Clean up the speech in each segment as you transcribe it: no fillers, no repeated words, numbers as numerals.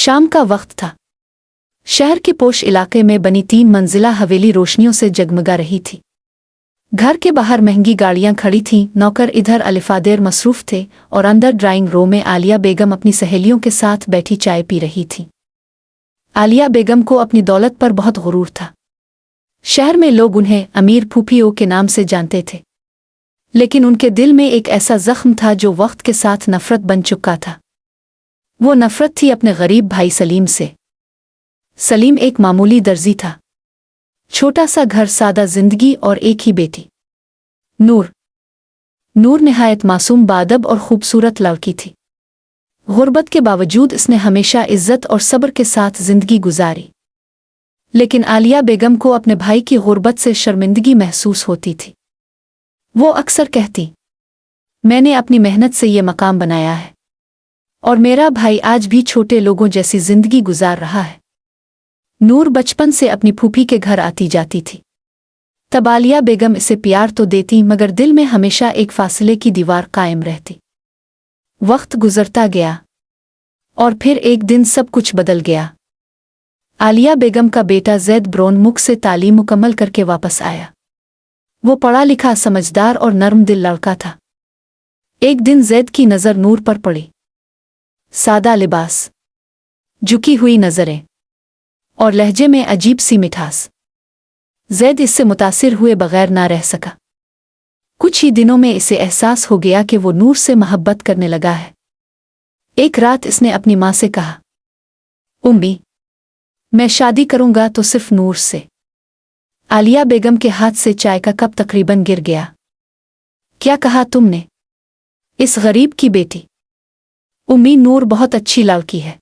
शाम का वक्त था। शहर के पोश इलाके में बनी 3 मंजिला हवेली रोशनियों से जगमगा रही थी। घर के बाहर महंगी गाड़ियां खड़ी थीं, नौकर इधर अलिफादेर मसरूफ थे और अंदर ड्राइंग रूम में आलिया बेगम अपनी सहेलियों के साथ बैठी चाय पी रही थी। आलिया बेगम को अपनी दौलत पर बहुत गुरूर था। शहर में लोग उन्हें अमीर फूफियों के नाम से जानते थे, लेकिन उनके दिल में एक ऐसा जख्म था जो वक्त के साथ नफरत बन चुका था। वो नफरत थी अपने गरीब भाई सलीम से। सलीम एक मामूली दर्जी था, छोटा सा घर, सादा जिंदगी और एक ही बेटी नूर निहायत मासूम, बाअदब और खूबसूरत लड़की थी। गुर्बत के बावजूद इसने हमेशा इज्जत और सब्र के साथ जिंदगी गुजारी, लेकिन आलिया बेगम को अपने भाई की गुर्बत से शर्मिंदगी महसूस होती थी। वो अक्सर कहती, मैंने अपनी मेहनत से ये मकाम बनाया है और मेरा भाई आज भी छोटे लोगों जैसी जिंदगी गुजार रहा है। नूर बचपन से अपनी फूफी के घर आती जाती थी। तब आलिया बेगम इसे प्यार तो देती, मगर दिल में हमेशा एक फासले की दीवार कायम रहती। वक्त गुजरता गया और फिर एक दिन सब कुछ बदल गया। आलिया बेगम का बेटा जैद ब्रोनमुख से तालीम मुकम्मल करके वापस आया। वो पढ़ा लिखा, समझदार और नर्म दिल लड़का था। एक दिन जैद की नज़र नूर पर पड़ी। सादा लिबास, झुकी हुई नज़रें और लहजे में अजीब सी मिठास। जैद इससे मुतासिर हुए बगैर ना रह सका। कुछ ही दिनों में इसे एहसास हो गया कि वो नूर से मोहब्बत करने लगा है। एक रात इसने अपनी माँ से कहा, उम्मी, मैं शादी करूंगा तो सिर्फ नूर से। आलिया बेगम के हाथ से चाय का कप तकरीबन गिर गया। क्या कहा तुमने? इस गरीब की बेटी? उम्मी, नूर बहुत अच्छी लड़की है,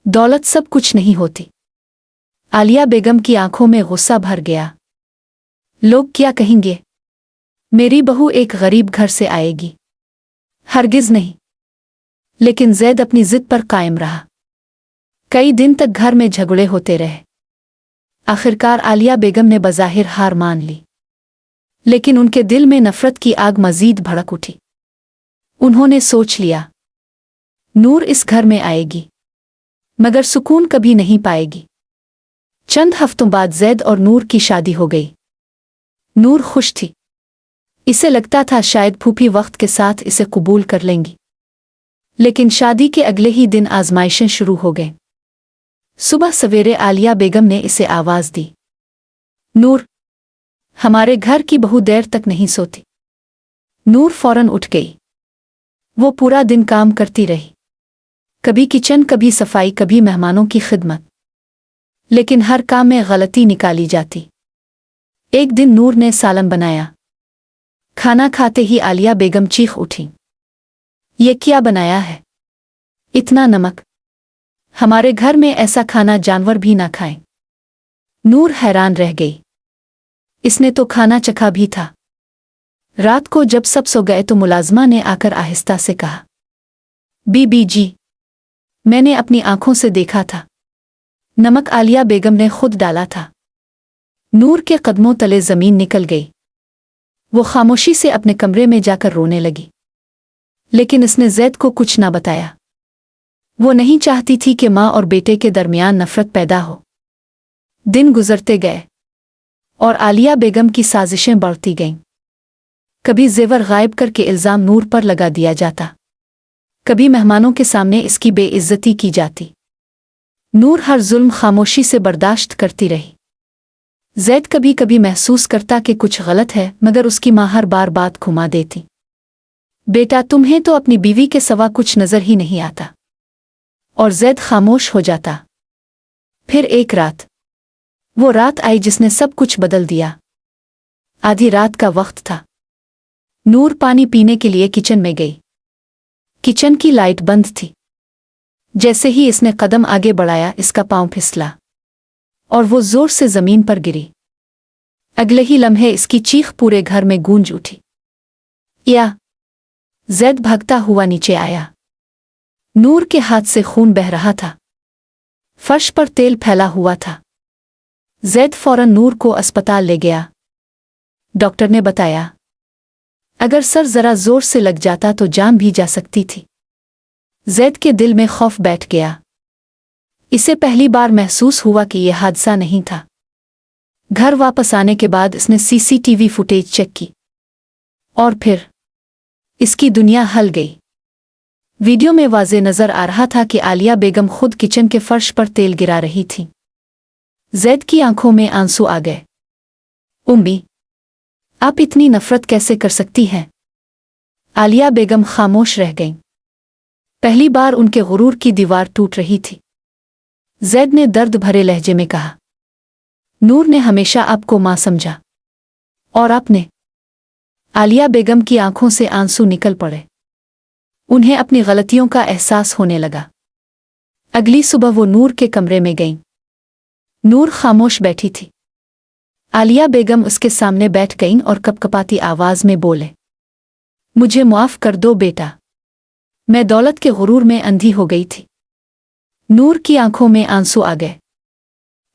दौलत सब कुछ नहीं होती। आलिया बेगम की आंखों में गुस्सा भर गया। लोग क्या कहेंगे? मेरी बहू एक गरीब घर से आएगी? हरगिज नहीं। लेकिन जैद अपनी जिद पर कायम रहा। कई दिन तक घर में झगड़े होते रहे। आखिरकार आलिया बेगम ने बज़ाहिर हार मान ली, लेकिन उनके दिल में नफरत की आग मजीद भड़क उठी। उन्होंने सोच लिया, नूर इस घर में आएगी मगर सुकून कभी नहीं पाएगी। चंद हफ्तों बाद जैद और नूर की शादी हो गई। नूर खुश थी। इसे लगता था शायद फूफी वक्त के साथ इसे कबूल कर लेंगी, लेकिन शादी के अगले ही दिन आजमाइशें शुरू हो गईं। सुबह सवेरे आलिया बेगम ने इसे आवाज दी, नूर, हमारे घर की बहू देर तक नहीं सोती। नूर फौरन उठ गई। वो पूरा दिन काम करती रही, कभी किचन, कभी सफाई, कभी मेहमानों की खिदमत, लेकिन हर काम में गलती निकाली जाती। एक दिन नूर ने सालन बनाया। खाना खाते ही आलिया बेगम चीख उठी, ये क्या बनाया है? इतना नमक! हमारे घर में ऐसा खाना जानवर भी ना खाएं। नूर हैरान रह गई। इसने तो खाना चखा भी था। रात को जब सब सो गए तो मुलाजमा ने आकर आहिस्ता से कहा, बीबी जी, मैंने अपनी आंखों से देखा था, नमक आलिया बेगम ने खुद डाला था। नूर के कदमों तले जमीन निकल गई। वो खामोशी से अपने कमरे में जाकर रोने लगी, लेकिन इसने जैद को कुछ ना बताया। वो नहीं चाहती थी कि माँ और बेटे के दरमियान नफरत पैदा हो। दिन गुजरते गए और आलिया बेगम की साजिशें बढ़ती गईं। कभी जेवर गायब करके इल्जाम नूर पर लगा दिया जाता, कभी मेहमानों के सामने इसकी बेइज्जती की जाती। नूर हर जुल्म खामोशी से बर्दाश्त करती रही। जैद कभी कभी महसूस करता कि कुछ गलत है, मगर उसकी माँ हर बार बात घुमा देती। बेटा, तुम्हें तो अपनी बीवी के सिवा कुछ नजर ही नहीं आता। और जैद खामोश हो जाता। फिर एक रात, वो रात आई जिसने सब कुछ बदल दिया। आधी रात का वक्त था। नूर पानी पीने के लिए किचन में गई। किचन की लाइट बंद थी। जैसे ही इसने कदम आगे बढ़ाया, इसका पांव फिसला और वो जोर से जमीन पर गिरी। अगले ही लम्हे इसकी चीख पूरे घर में गूंज उठी। या! जैद भागता हुआ नीचे आया। नूर के हाथ से खून बह रहा था। फर्श पर तेल फैला हुआ था। जैद फौरन नूर को अस्पताल ले गया। डॉक्टर ने बताया, अगर सर जरा जोर से लग जाता तो जान भी जा सकती थी। जैद के दिल में खौफ बैठ गया। इसे पहली बार महसूस हुआ कि यह हादसा नहीं था। घर वापस आने के बाद इसने सीसीटीवी फुटेज चेक की और फिर इसकी दुनिया हल गई। वीडियो में वाज़े नजर आ रहा था कि आलिया बेगम खुद किचन के फर्श पर तेल गिरा रही थी। जैद की आंखों में आंसू आ गए। उम्मी, आप इतनी नफरत कैसे कर सकती हैं? आलिया बेगम खामोश रह गईं। पहली बार उनके गुरूर की दीवार टूट रही थी। जैद ने दर्द भरे लहजे में कहा, नूर ने हमेशा आपको मां समझा, और आपने? आलिया बेगम की आंखों से आंसू निकल पड़े। उन्हें अपनी गलतियों का एहसास होने लगा। अगली सुबह वो नूर के कमरे में गईं। नूर खामोश बैठी थी। आलिया बेगम उसके सामने बैठ गईं और कपकपाती आवाज में बोले, मुझे माफ कर दो बेटा, मैं दौलत के गुरूर में अंधी हो गई थी। नूर की आंखों में आंसू आ गए।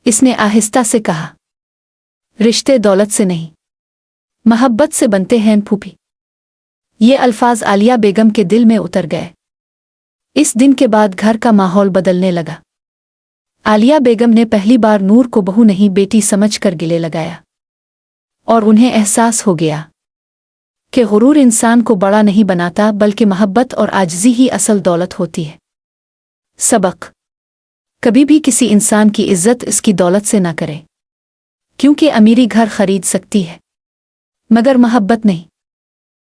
इसने आहिस्ता से कहा, रिश्ते दौलत से नहीं, मोहब्बत से बनते हैं फूफी। ये अल्फाज आलिया बेगम के दिल में उतर गए। इस दिन के बाद घर का माहौल बदलने लगा। आलिया बेगम ने पहली बार नूर को बहू नहीं बेटी समझकर गिले लगाया, और उन्हें एहसास हो गया कि गुरूर इंसान को बड़ा नहीं बनाता, बल्कि मोहब्बत और आजिज़ी ही असल दौलत होती है। सबक: कभी भी किसी इंसान की इज्जत इसकी दौलत से ना करें, क्योंकि अमीरी घर खरीद सकती है, मगर मोहब्बत नहीं।